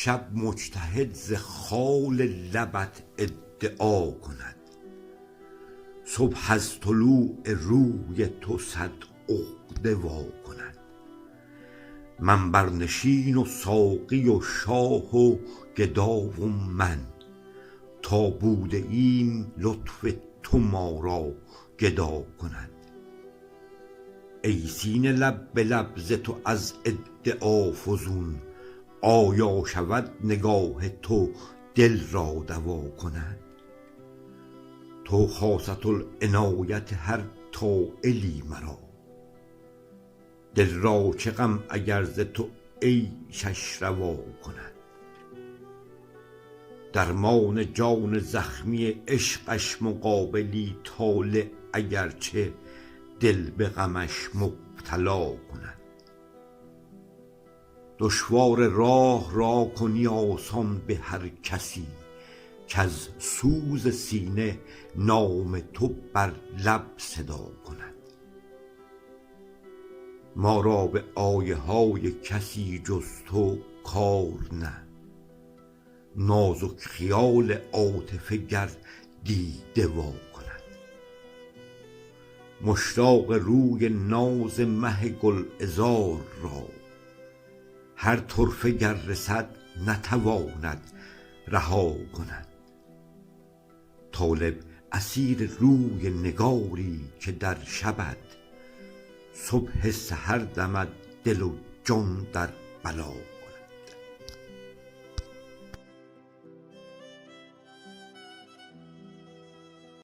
شب مجتهد ز خال لبت ادعا کند. صبح از طلوع روی تو صد عقده وا کند. منبرنشین و ساقی و شاه و گدا و من، تا بوده ایم لطف تو ما را گدا کند. ای سینه لب به لب ز تو از ادعا فزون، آیا شود نگاه تو دل را دوا کند. تو خاصة العنایت هر طایلی مرا، دل را چه غم اگر ز تو عیشش روا کند. درمان جان زخمی عشقش مقابلی طالع اگرچه دل به غمش مبتلا کند. دشوار راه را کنی آسان به هر کسی، کز سوز سینه نام تو بر لب صدا کند. ما را به آیه های کسی جز تو کار نه، نازک خیال عاطفه گر دیده وا کند. مشتاق روی ناز مه گلعذار را، هر طرفه گر رسد نتواند رها کند. طالب اسیر روی نگاری که در شبت، صبح سحر دمد دل و جان در بلا